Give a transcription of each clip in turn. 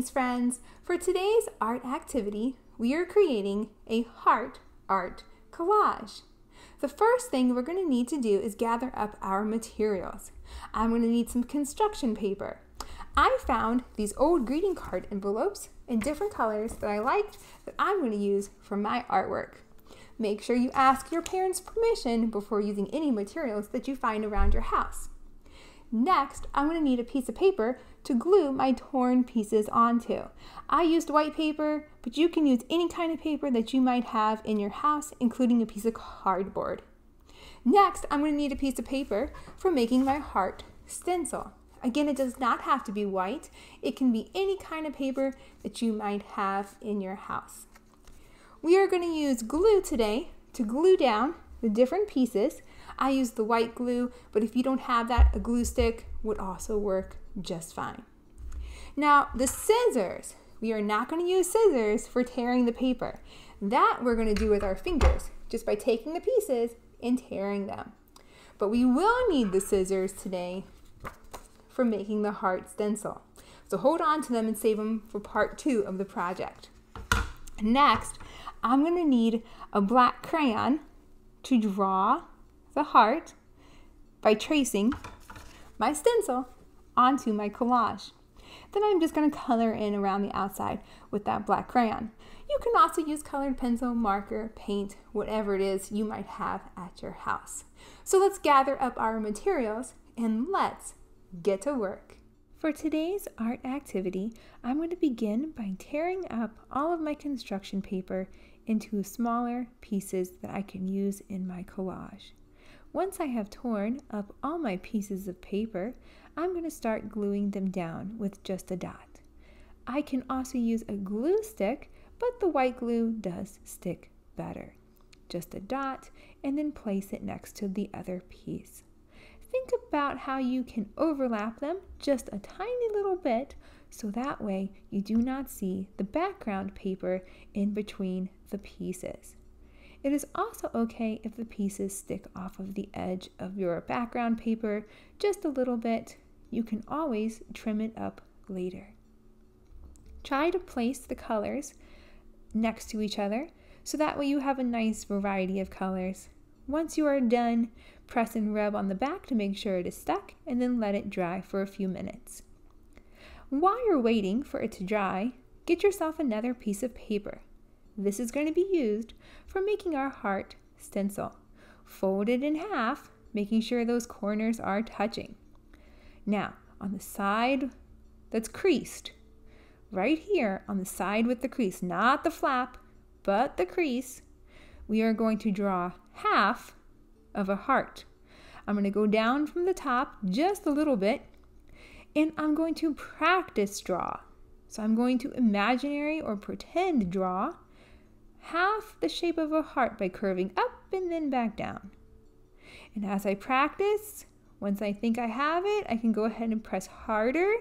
Greetings, friends! For today's art activity, we are creating a heart art collage. The first thing we're going to need to do is gather up our materials. I'm going to need some construction paper. I found these old greeting card envelopes in different colors that I liked that I'm going to use for my artwork. Make sure you ask your parents' permission before using any materials that you find around your house. Next, I'm going to need a piece of paper to glue my torn pieces onto. I used white paper, but you can use any kind of paper that you might have in your house, including a piece of cardboard. Next, I'm going to need a piece of paper for making my heart stencil. Again, it does not have to be white. It can be any kind of paper that you might have in your house. We are going to use glue today to glue down the different pieces. I used the white glue, but if you don't have that, a glue stick would also work just fine. Now, the scissors. We are not going to use scissors for tearing the paper. That we're going to do with our fingers, just by taking the pieces and tearing them. But we will need the scissors today for making the heart stencil. So hold on to them and save them for part 2 of the project. Next, I'm going to need a black crayon to draw the heart by tracing my stencil onto my collage. Then I'm just going to color in around the outside with that black crayon. You can also use colored pencil, marker, paint, whatever it is you might have at your house. So let's gather up our materials and let's get to work. For today's art activity, I'm going to begin by tearing up all of my construction paper into smaller pieces that I can use in my collage. Once I have torn up all my pieces of paper, I'm going to start gluing them down with just a dot. I can also use a glue stick, but the white glue does stick better. Just a dot, and then place it next to the other piece. Think about how you can overlap them just a tiny little bit, so that way you do not see the background paper in between the pieces. It is also okay if the pieces stick off of the edge of your background paper just a little bit. You can always trim it up later. Try to place the colors next to each other so that way you have a nice variety of colors. Once you are done, press and rub on the back to make sure it is stuck and then let it dry for a few minutes. While you're waiting for it to dry, get yourself another piece of paper. This is going to be used for making our heart stencil. Fold it in half, making sure those corners are touching. Now, on the side that's creased, right here on the side with the crease, not the flap, but the crease, we are going to draw half of a heart. I'm going to go down from the top just a little bit, and I'm going to practice draw. So I'm going to imaginary or pretend draw half the shape of a heart by curving up and then back down. And as I practice, once I think I have it, I can go ahead and press harder.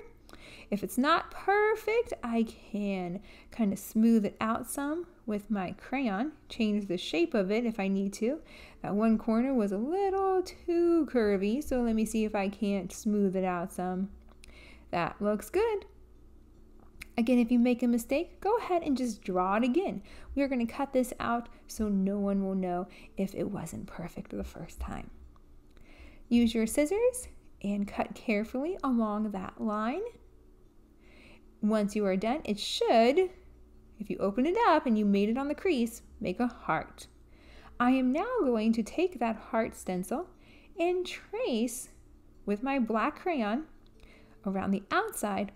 If it's not perfect, I can kind of smooth it out some with my crayon, change the shape of it if I need to. That one corner was a little too curvy, so let me see if I can't smooth it out some. That looks good. Again, if you make a mistake, go ahead and just draw it again. We are going to cut this out so no one will know if it wasn't perfect the first time. Use your scissors and cut carefully along that line. Once you are done, it should, if you open it up and you made it on the crease, make a heart. I am now going to take that heart stencil and trace with my black crayon around the outside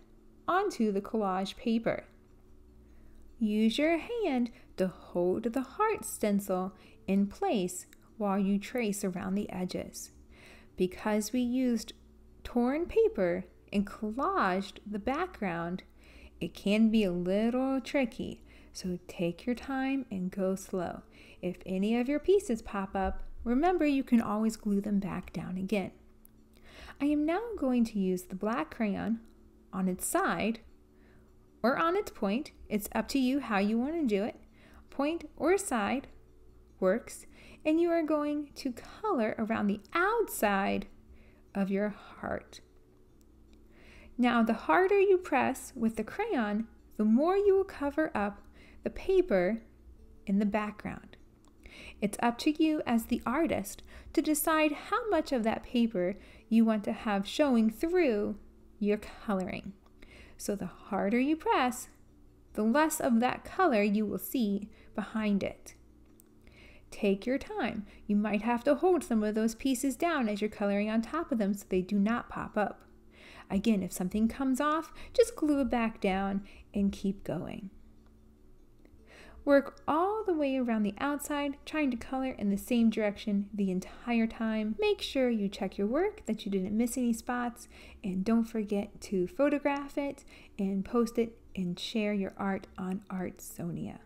onto the collage paper. Use your hand to hold the heart stencil in place while you trace around the edges. Because we used torn paper and collaged the background, it can be a little tricky, so take your time and go slow. If any of your pieces pop up, remember you can always glue them back down again. I am now going to use the black crayon on its side or on its point. It's up to you how you want to do it. Point or side works, and you are going to color around the outside of your heart. Now, the harder you press with the crayon, the more you will cover up the paper in the background. It's up to you as the artist to decide how much of that paper you want to have showing through your coloring. So the harder you press, the less of that color you will see behind it. Take your time. You might have to hold some of those pieces down as you're coloring on top of them so they do not pop up. Again, if something comes off, just glue it back down and keep going. Work all the way around the outside, trying to color in the same direction the entire time. Make sure you check your work, that you didn't miss any spots, and don't forget to photograph it and post it and share your art on Artsonia.